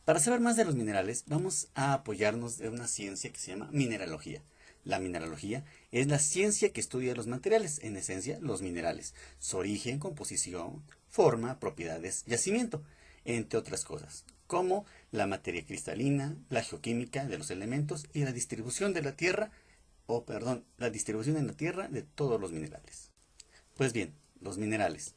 Para saber más de los minerales, vamos a apoyarnos de una ciencia que se llama mineralogía. La mineralogía es la ciencia que estudia los materiales, en esencia los minerales, su origen, composición, forma, propiedades, yacimiento, entre otras cosas, como la materia cristalina, la geoquímica de los elementos y la distribución de la Tierra, la distribución en la Tierra de todos los minerales. Pues bien, los minerales.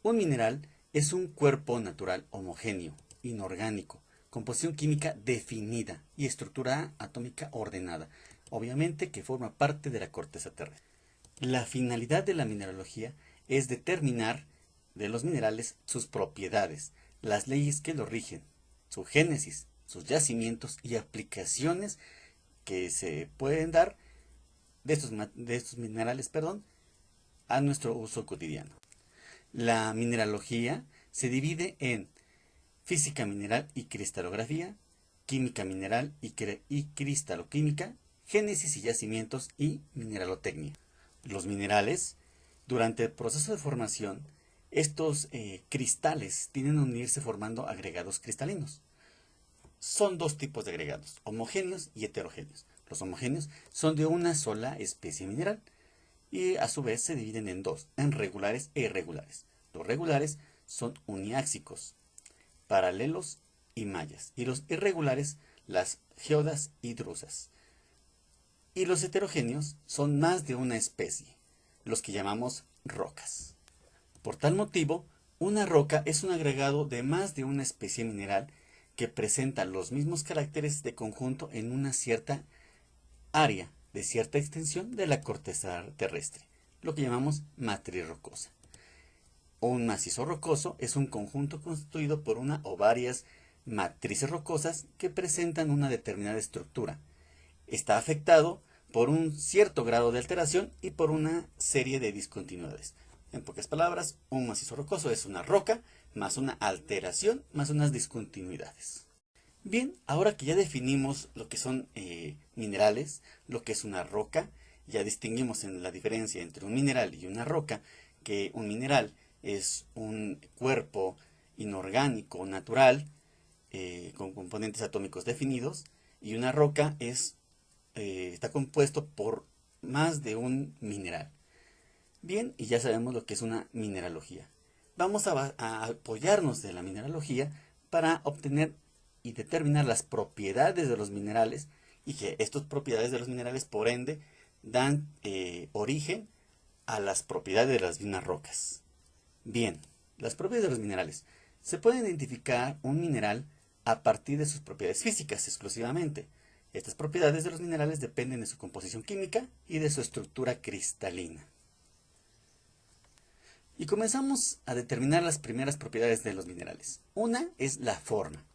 Un mineral es un cuerpo natural homogéneo, inorgánico, composición química definida y estructura atómica ordenada, obviamente que forma parte de la corteza terrestre. La finalidad de la mineralogía es determinar de los minerales sus propiedades, las leyes que los rigen, su génesis, sus yacimientos y aplicaciones que se pueden dar de estos minerales, a nuestro uso cotidiano. La mineralogía se divide en física mineral y cristalografía, química mineral y cristaloquímica, génesis y yacimientos y mineralotecnia. Los minerales, durante el proceso de formación, estos cristales tienden a unirse formando agregados cristalinos. Son dos tipos de agregados, homogéneos y heterogéneos. Los homogéneos son de una sola especie mineral y a su vez se dividen en dos, en regulares e irregulares. Los regulares son uniáxicos, paralelos y mallas, y los irregulares, las geodas y drusas. Y los heterogéneos son más de una especie, los que llamamos rocas. Por tal motivo, una roca es un agregado de más de una especie mineral que presenta los mismos caracteres de conjunto en una cierta área de cierta extensión de la corteza terrestre, lo que llamamos matriz rocosa. Un macizo rocoso es un conjunto constituido por una o varias matrices rocosas que presentan una determinada estructura. Está afectado por un cierto grado de alteración y por una serie de discontinuidades. En pocas palabras, un macizo rocoso es una roca más una alteración más unas discontinuidades. Bien, ahora que ya definimos lo que son minerales, lo que es una roca, ya distinguimos en la diferencia entre un mineral y una roca, que un mineral es un cuerpo inorgánico natural con componentes atómicos definidos y una roca está compuesto por más de un mineral. Bien, y ya sabemos lo que es una mineralogía. Vamos a apoyarnos de la mineralogía para obtener y determinar las propiedades de los minerales y que estas propiedades de los minerales por ende dan origen a las propiedades de las mismas rocas. Bien, las propiedades de los minerales. Se puede identificar un mineral a partir de sus propiedades físicas exclusivamente. Estas propiedades de los minerales dependen de su composición química y de su estructura cristalina. Y comenzamos a determinar las primeras propiedades de los minerales. Una es la forma.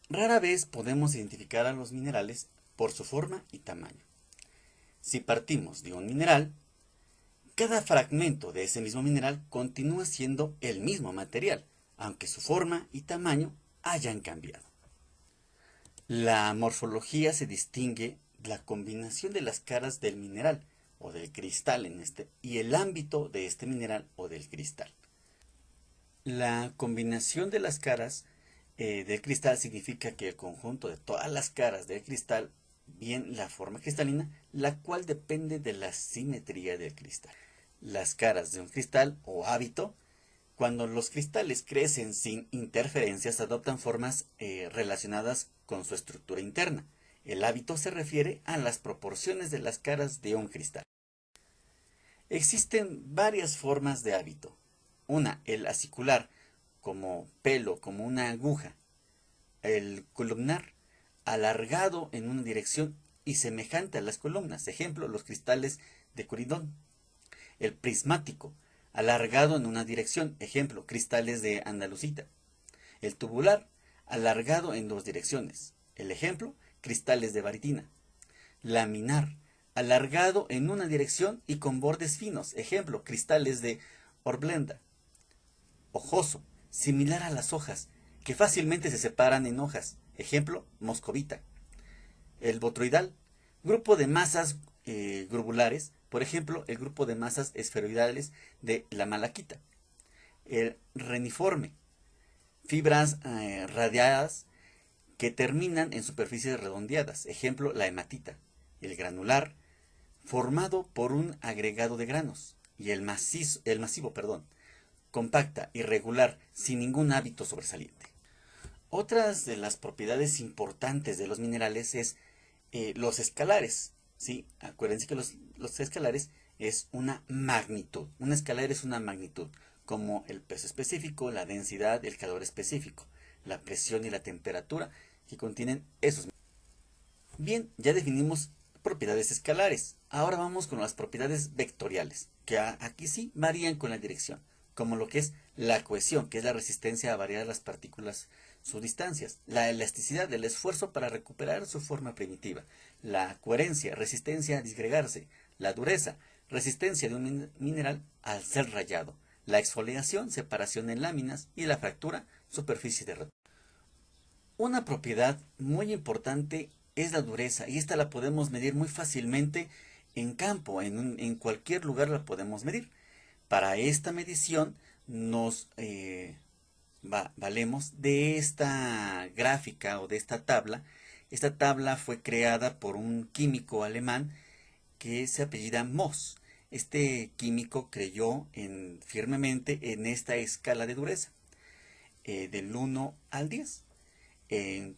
Rara vez podemos identificar a los minerales por su forma y tamaño. Si partimos de un mineral, cada fragmento de ese mismo mineral continúa siendo el mismo material, aunque su forma y tamaño hayan cambiado. La morfología se distingue de la combinación de las caras del mineral o del cristal y el ámbito de este mineral o del cristal. La combinación de las caras del cristal significa que el conjunto de todas las caras del cristal, bien la forma cristalina, la cual depende de la simetría del cristal. Las caras de un cristal o hábito, cuando los cristales crecen sin interferencias, adoptan formas relacionadas con su estructura interna. El hábito se refiere a las proporciones de las caras de un cristal. Existen varias formas de hábito. Una, el acicular, como pelo, como una aguja. El columnar, alargado en una dirección y semejante a las columnas. Ejemplo, los cristales de Curidón. El prismático, alargado en una dirección. Ejemplo, cristales de Andalusita. El tubular, alargado en dos direcciones. El ejemplo, cristales de Baritina. Laminar, alargado en una dirección y con bordes finos. Ejemplo, cristales de Hornblenda. Hojoso, similar a las hojas, que fácilmente se separan en hojas. Ejemplo, moscovita. El botroidal, grupo de masas globulares, por ejemplo, el grupo de masas esferoidales de la malaquita. El reniforme, fibras radiadas que terminan en superficies redondeadas. Ejemplo, la hematita. El granular, formado por un agregado de granos. Y el masivo, compacta, irregular, sin ningún hábito sobresaliente. Otras de las propiedades importantes de los minerales es los escalares. ¿Sí? Acuérdense que los escalares es una magnitud. Un escalar es una magnitud, como el peso específico, la densidad, el calor específico, la presión y la temperatura que contienen esos. Bien, ya definimos propiedades escalares. Ahora vamos con las propiedades vectoriales, que aquí sí varían con la dirección, como lo que es la cohesión, que es la resistencia a variar las partículas sus distancias, la elasticidad del esfuerzo para recuperar su forma primitiva, la coherencia, resistencia a disgregarse, la dureza, resistencia de un mineral al ser rayado, la exfoliación, separación en láminas y la fractura, superficie de rotura. Una propiedad muy importante es la dureza y esta la podemos medir muy fácilmente en campo, en cualquier lugar la podemos medir. Para esta medición nos valemos de esta gráfica o de esta tabla. Esta tabla fue creada por un químico alemán que se apellida Mohs. Este químico creyó firmemente en esta escala de dureza, del 1 al 10, en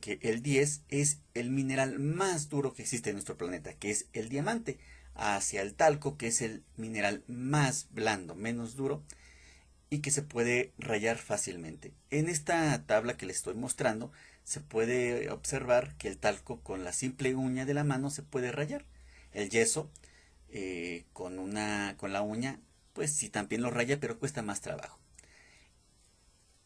que el 10 es el mineral más duro que existe en nuestro planeta, que es el diamante, hacia el talco, que es el mineral más blando, menos duro, y que se puede rayar fácilmente. En esta tabla que les estoy mostrando se puede observar que el talco con la simple uña de la mano se puede rayar. El yeso con la uña pues sí también lo raya, pero cuesta más trabajo.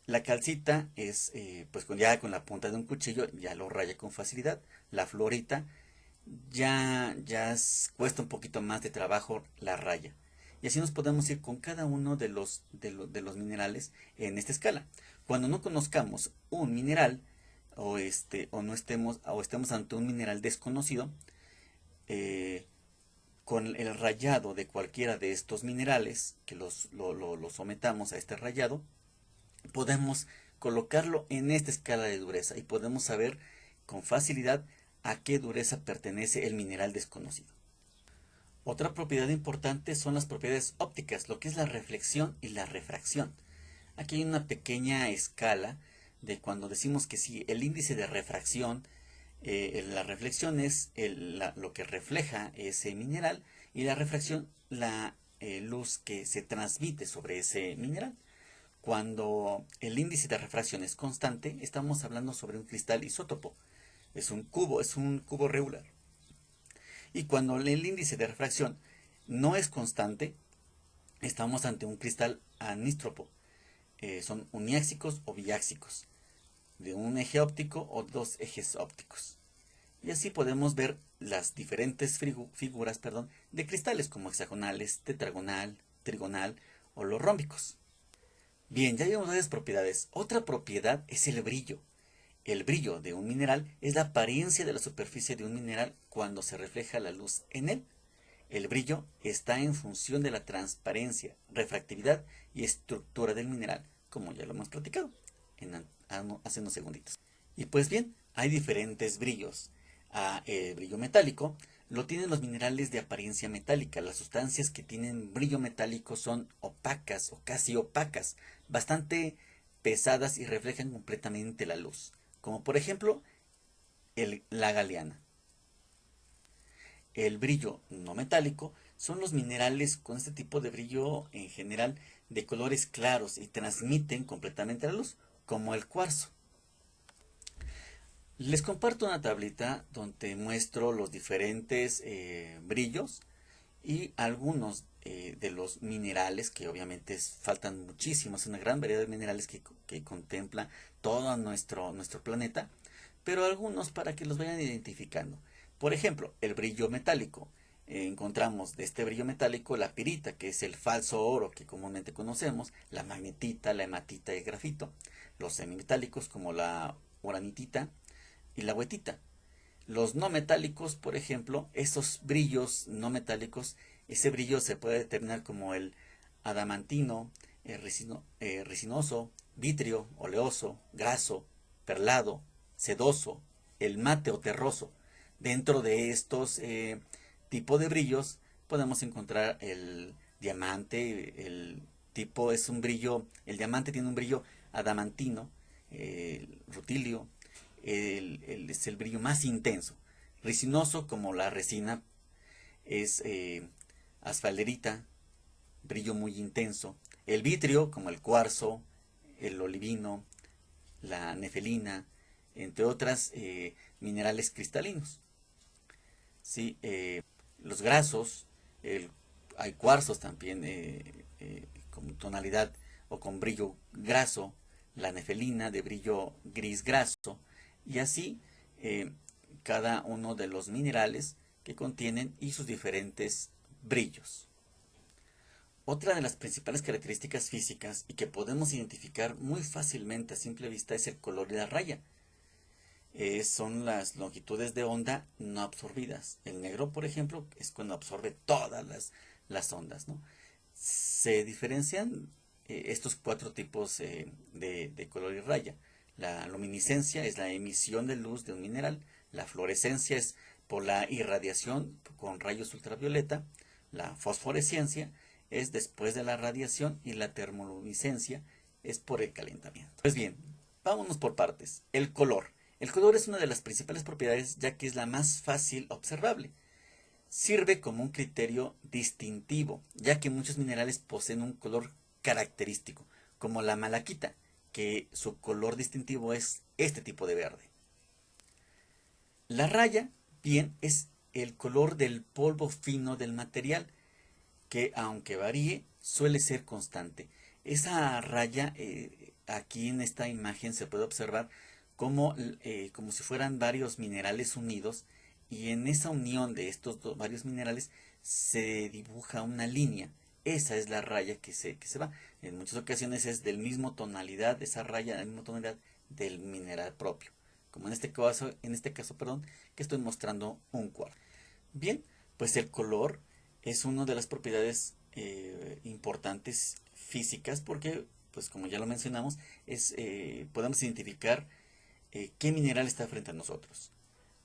La calcita es pues ya con la punta de un cuchillo ya lo raya con facilidad. La fluorita cuesta un poquito más de trabajo la raya. Y así nos podemos ir con cada uno de los minerales en esta escala. Cuando no conozcamos un mineral o estemos ante un mineral desconocido, eh, con el rayado de cualquiera de estos minerales, que lo sometamos a este rayado, podemos colocarlo en esta escala de dureza y podemos saber con facilidad a qué dureza pertenece el mineral desconocido. Otra propiedad importante son las propiedades ópticas, lo que es la reflexión y la refracción. Aquí hay una pequeña escala de cuando decimos que si el índice de refracción, la reflexión es lo que refleja ese mineral y la refracción la luz que se transmite sobre ese mineral. Cuando el índice de refracción es constante, estamos hablando sobre un cristal isótopo. Es un cubo regular. Y cuando el índice de refracción no es constante, estamos ante un cristal anístropo. Son uniáxicos o biáxicos, de un eje óptico o dos ejes ópticos. Y así podemos ver las diferentes figuras de cristales como hexagonales, tetragonal, trigonal o los rómbicos. Bien, ya vimos varias propiedades. Otra propiedad es el brillo. El brillo de un mineral es la apariencia de la superficie de un mineral cuando se refleja la luz en él. El brillo está en función de la transparencia, refractividad y estructura del mineral, como ya lo hemos platicado hace unos segunditos. Y pues bien, hay diferentes brillos. El brillo metálico lo tienen los minerales de apariencia metálica. Las sustancias que tienen brillo metálico son opacas o casi opacas, bastante pesadas y reflejan completamente la luz, como por ejemplo la galeana. El brillo no metálico son los minerales con este tipo de brillo en general de colores claros y transmiten completamente la luz, como el cuarzo. Les comparto una tablita donde muestro los diferentes brillos y algunos de los minerales, que obviamente faltan muchísimos, una gran variedad de minerales que contempla todo nuestro planeta, pero algunos para que los vayan identificando. Por ejemplo, el brillo metálico. Encontramos de este brillo metálico la pirita, que es el falso oro que comúnmente conocemos, la magnetita, la hematita y el grafito, los semimetálicos como la uranitita y la huetita. Los no metálicos, por ejemplo, esos brillos no metálicos, ese brillo se puede determinar como el adamantino, resinoso, vitrio, oleoso, graso, perlado, sedoso, el mate o terroso. Dentro de estos tipos de brillos podemos encontrar el diamante. El tipo es un brillo, el diamante tiene un brillo adamantino, el rutilio, es el brillo más intenso. Resinoso, como la resina, es asfalderita, brillo muy intenso. El vitrio, como el cuarzo, el olivino, la nefelina, entre otras minerales cristalinos. ¿Sí? Los grasos, hay cuarzos también con tonalidad o con brillo graso, la nefelina de brillo gris graso, y así cada uno de los minerales que contienen y sus diferentes brillos. Otra de las principales características físicas y que podemos identificar muy fácilmente a simple vista es el color de la raya. Son las longitudes de onda no absorbidas. El negro, por ejemplo, es cuando absorbe todas las ondas, ¿no? Se diferencian estos cuatro tipos de color y raya. La luminiscencia es la emisión de luz de un mineral. La fluorescencia es por la irradiación con rayos ultravioleta. La fosforescencia es después de la radiación y la termoluminiscencia es por el calentamiento. Pues bien, vámonos por partes. El color. El color es una de las principales propiedades ya que es la más fácil observable. Sirve como un criterio distintivo, ya que muchos minerales poseen un color característico, como la malaquita, que su color distintivo es este tipo de verde. La raya, bien, es el color del polvo fino del material, que aunque varíe, suele ser constante. Esa raya, aquí en esta imagen se puede observar como si fueran varios minerales unidos, y en esa unión de estos varios minerales se dibuja una línea. Esa es la raya que se va. En muchas ocasiones es del mismo tonalidad, esa raya de la misma tonalidad del mineral propio. Como en este caso, perdón, que estoy mostrando un cuarzo. Bien, pues el color es una de las propiedades importantes físicas porque, pues como ya lo mencionamos, podemos identificar qué mineral está frente a nosotros.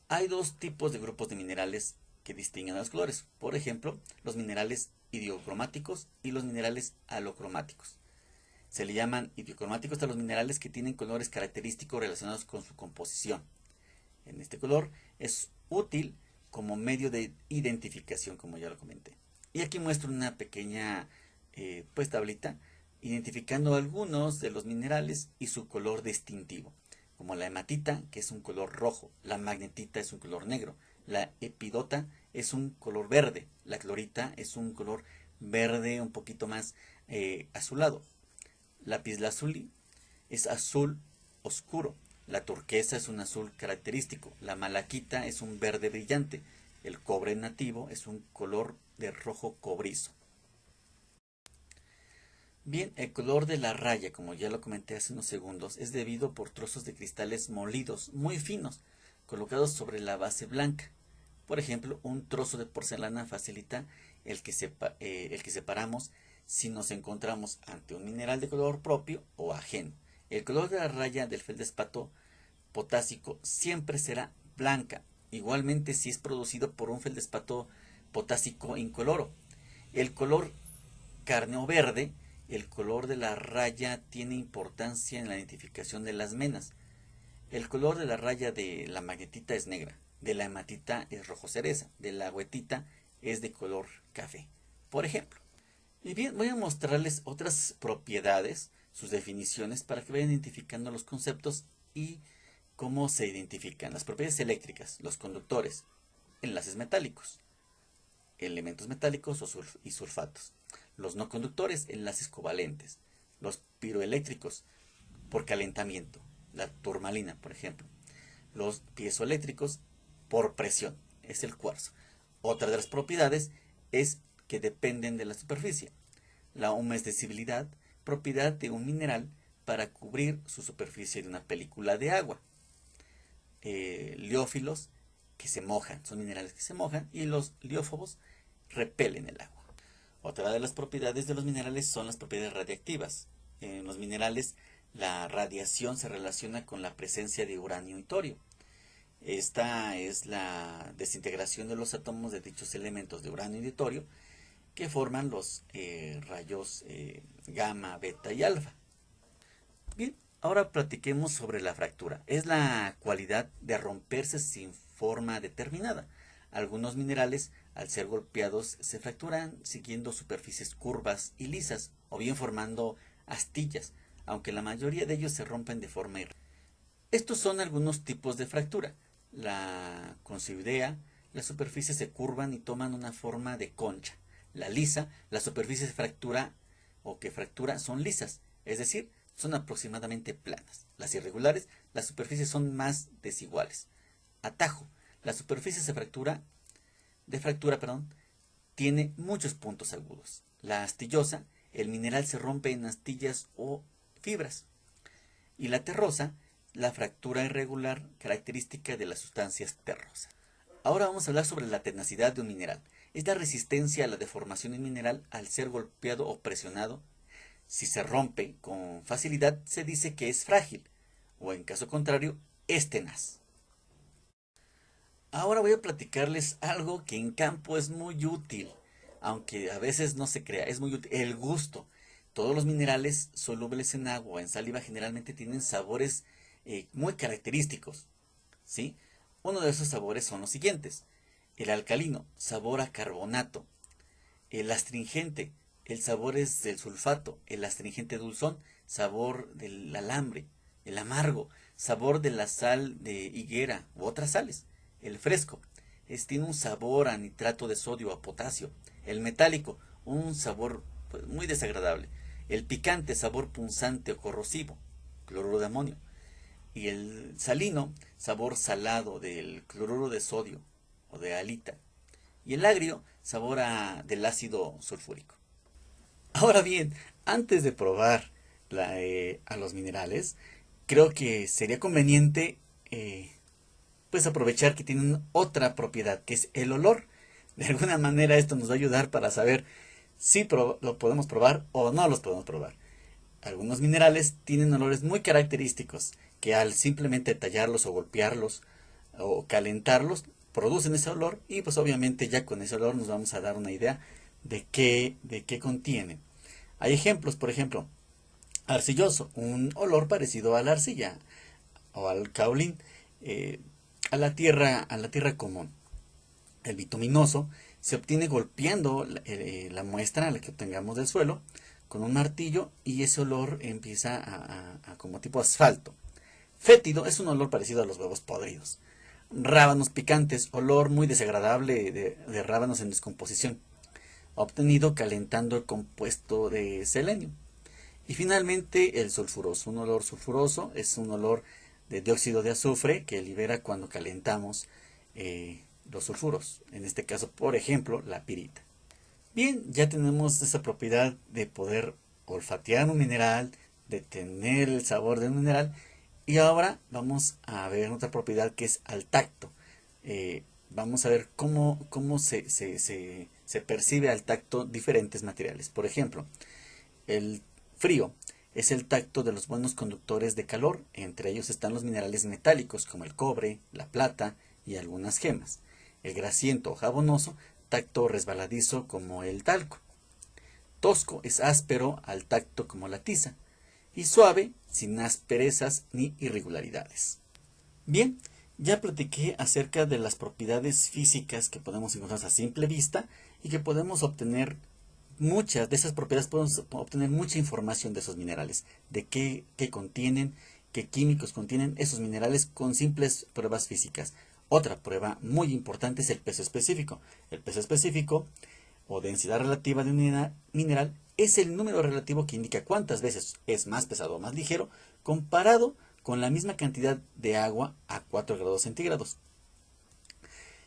Hay dos tipos de grupos de minerales que distinguen a los colores. Por ejemplo, los minerales idiocromáticos y los minerales alocromáticos. Se le llaman idiocromáticos a los minerales que tienen colores característicos relacionados con su composición. En este color es útil como medio de identificación, como ya lo comenté. Y aquí muestro una pequeña pues tablita identificando algunos de los minerales y su color distintivo, como la hematita, que es un color rojo, la magnetita es un color negro, la epidota es un color verde, la clorita es un color verde un poquito más azulado, lapislázuli es azul oscuro, la turquesa es un azul característico, la malaquita es un verde brillante, el cobre nativo es un color de rojo cobrizo. Bien, el color de la raya, como ya lo comenté hace unos segundos, es debido por trozos de cristales molidos muy finos, colocados sobre la base blanca. Por ejemplo, un trozo de porcelana facilita el que separamos si nos encontramos ante un mineral de color propio o ajeno. El color de la raya del feldespato potásico siempre será blanca, igualmente si es producido por un feldespato potásico incoloro. El color carne o verde, el color de la raya tiene importancia en la identificación de las menas. El color de la raya de la magnetita es negra, de la hematita es rojo cereza, de la huetita es de color café, por ejemplo. Y bien, voy a mostrarles otras propiedades, sus definiciones, para que vayan identificando los conceptos y cómo se identifican. Las propiedades eléctricas, los conductores, enlaces metálicos, elementos metálicos y sulfatos. Los no conductores, enlaces covalentes. Los piroeléctricos, por calentamiento, la turmalina, por ejemplo. Los piezoeléctricos, por presión, es el cuarzo. Otra de las propiedades es que dependen de la superficie. La humedecibilidad, propiedad de un mineral para cubrir su superficie de una película de agua. Liófilos, que se mojan, son minerales que se mojan, y los liófobos repelen el agua. Otra de las propiedades de los minerales son las propiedades radiactivas. Los minerales la radiación se relaciona con la presencia de uranio y torio. Esta es la desintegración de los átomos de dichos elementos de uranio y de torio que forman los rayos gamma, beta y alfa. Bien, ahora platiquemos sobre la fractura. Es la cualidad de romperse sin forma determinada. Algunos minerales, al ser golpeados, se fracturan siguiendo superficies curvas y lisas, o bien formando astillas, aunque la mayoría de ellos se rompen de forma irregular. Estos son algunos tipos de fractura. La conchoidea, las superficies se curvan y toman una forma de concha. La lisa, las superficies de fractura o que fractura son lisas, es decir, son aproximadamente planas. Las irregulares, las superficies son más desiguales. Atajo, la superficie de fractura, tiene muchos puntos agudos. La astillosa, el mineral se rompe en astillas o fibras. Y la terrosa, la fractura irregular característica de las sustancias terrosas. Ahora vamos a hablar sobre la tenacidad de un mineral. Es la resistencia a la deformación de un mineral al ser golpeado o presionado. Si se rompe con facilidad, se dice que es frágil, o en caso contrario, es tenaz. Ahora voy a platicarles algo que en campo es muy útil, aunque a veces no se crea, es muy útil, el gusto. Todos los minerales solubles en agua o en saliva generalmente tienen sabores muy característicos, ¿sí? Uno de esos sabores son los siguientes. El alcalino, sabor a carbonato. El astringente, el sabor es del sulfato. El astringente dulzón, sabor del alambre. El amargo, sabor de la sal de higuera u otras sales. El fresco, tiene un sabor a nitrato de sodio o a potasio. El metálico, un sabor pues, muy desagradable. El picante, sabor punzante o corrosivo, cloruro de amonio. Y el salino, sabor salado del cloruro de sodio o de halita. Y el agrio, sabor del ácido sulfúrico. Ahora bien, antes de probar a los minerales, creo que sería conveniente pues aprovechar que tienen otra propiedad, que es el olor. De alguna manera esto nos va a ayudar para saber si lo podemos probar o no los podemos probar. Algunos minerales tienen olores muy característicos que al simplemente tallarlos o golpearlos o calentarlos producen ese olor y pues obviamente ya con ese olor nos vamos a dar una idea de qué contienen. Hay ejemplos, por ejemplo, arcilloso, un olor parecido a la arcilla o al caolín, a la tierra común. El bituminoso se obtiene golpeando la muestra a la que obtengamos del suelo con un martillo y ese olor empieza a como tipo asfalto. Fétido es un olor parecido a los huevos podridos. Rábanos picantes, olor muy desagradable de rábanos en descomposición, obtenido calentando el compuesto de selenio. Y finalmente el sulfuroso, un olor sulfuroso es un olor de dióxido de azufre que libera cuando calentamos los sulfuros, en este caso por ejemplo la pirita. Bien, ya tenemos esa propiedad de poder olfatear un mineral, de tener el sabor del mineral y ahora vamos a ver otra propiedad que es al tacto. Vamos a ver cómo se percibe al tacto diferentes materiales. Por ejemplo, el frío es el tacto de los buenos conductores de calor, entre ellos están los minerales metálicos como el cobre, la plata y algunas gemas. El grasiento o jabonoso, tacto resbaladizo como el talco. Tosco es áspero al tacto como la tiza. Y suave, sin asperezas ni irregularidades. Bien, ya platiqué acerca de las propiedades físicas que podemos encontrar a simple vista y que podemos obtener muchas de esas propiedades, podemos obtener mucha información de esos minerales, de qué contienen, qué químicos contienen esos minerales con simples pruebas físicas. Otra prueba muy importante es el peso específico. El peso específico o densidad relativa de un mineral es el número relativo que indica cuántas veces es más pesado o más ligero comparado con la misma cantidad de agua a 4 grados centígrados.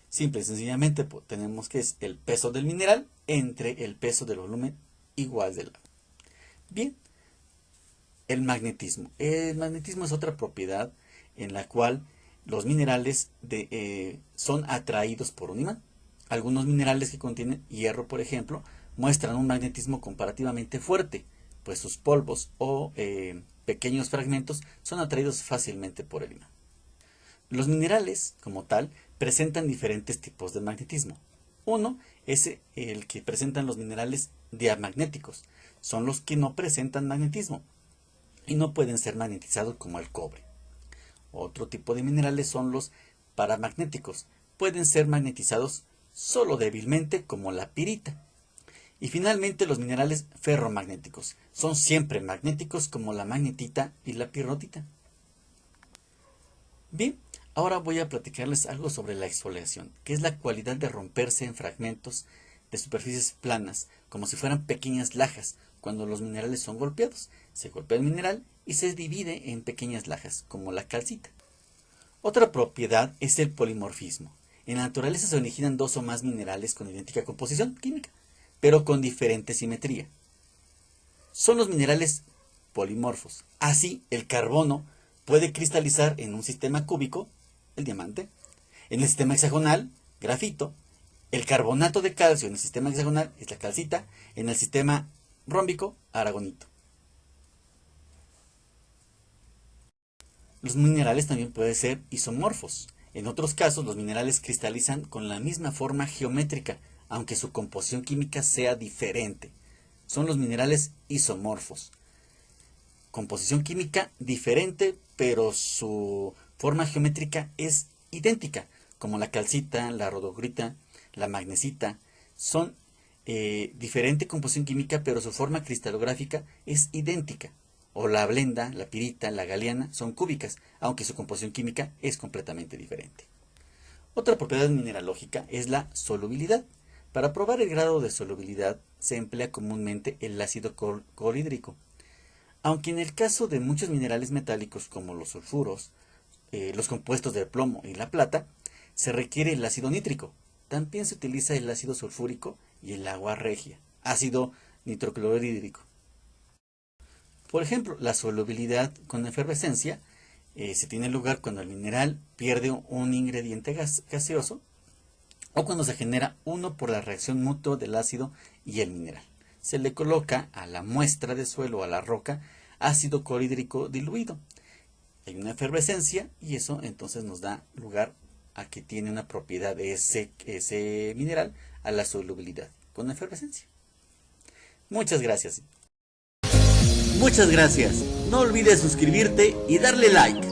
Simple y sencillamente tenemos que es el peso del mineral entre el peso del volumen igual del agua. Bien, el magnetismo. El magnetismo es otra propiedad en la cual los minerales son atraídos por un imán. Algunos minerales que contienen hierro, por ejemplo, muestran un magnetismo comparativamente fuerte, pues sus polvos o pequeños fragmentos son atraídos fácilmente por el imán. Los minerales, como tal, presentan diferentes tipos de magnetismo. Uno es el que presentan los minerales diamagnéticos. Son los que no presentan magnetismo y no pueden ser magnetizados como el cobre. Otro tipo de minerales son los paramagnéticos. Pueden ser magnetizados solo débilmente como la pirita. Y finalmente los minerales ferromagnéticos. Son siempre magnéticos como la magnetita y la pirrotita. Bien, ahora voy a platicarles algo sobre la exfoliación, que es la cualidad de romperse en fragmentos de superficies planas, como si fueran pequeñas lajas, cuando los minerales son golpeados. Se golpea el mineral y se divide en pequeñas lajas, como la calcita. Otra propiedad es el polimorfismo. En la naturaleza se originan dos o más minerales con idéntica composición química, pero con diferente simetría. Son los minerales polimorfos. Así, el carbono puede cristalizar en un sistema cúbico, el diamante, en el sistema hexagonal, grafito, el carbonato de calcio en el sistema hexagonal es la calcita, en el sistema rómbico, aragonito. Los minerales también pueden ser isomorfos. En otros casos, los minerales cristalizan con la misma forma geométrica, aunque su composición química sea diferente. Son los minerales isomorfos. Composición química diferente, pero su forma geométrica es idéntica, como la calcita, la rodogrita, la magnesita. Son diferente composición química, pero su forma cristalográfica es idéntica. O la blenda, la pirita, la galiana son cúbicas, aunque su composición química es completamente diferente. Otra propiedad mineralógica es la solubilidad. Para probar el grado de solubilidad se emplea comúnmente el ácido clorhídrico. Aunque en el caso de muchos minerales metálicos como los sulfuros, los compuestos del plomo y la plata, se requiere el ácido nítrico. También se utiliza el ácido sulfúrico y el agua regia, ácido nitroclorhídrico. Por ejemplo, la solubilidad con efervescencia se tiene lugar cuando el mineral pierde un ingrediente gaseoso o cuando se genera uno por la reacción mutua del ácido y el mineral. Se le coloca a la muestra de suelo o a la roca ácido clorhídrico diluido. Hay una efervescencia y eso entonces nos da lugar a que tiene una propiedad de ese mineral a la solubilidad con efervescencia. Muchas gracias. Muchas gracias. No olvides suscribirte y darle like.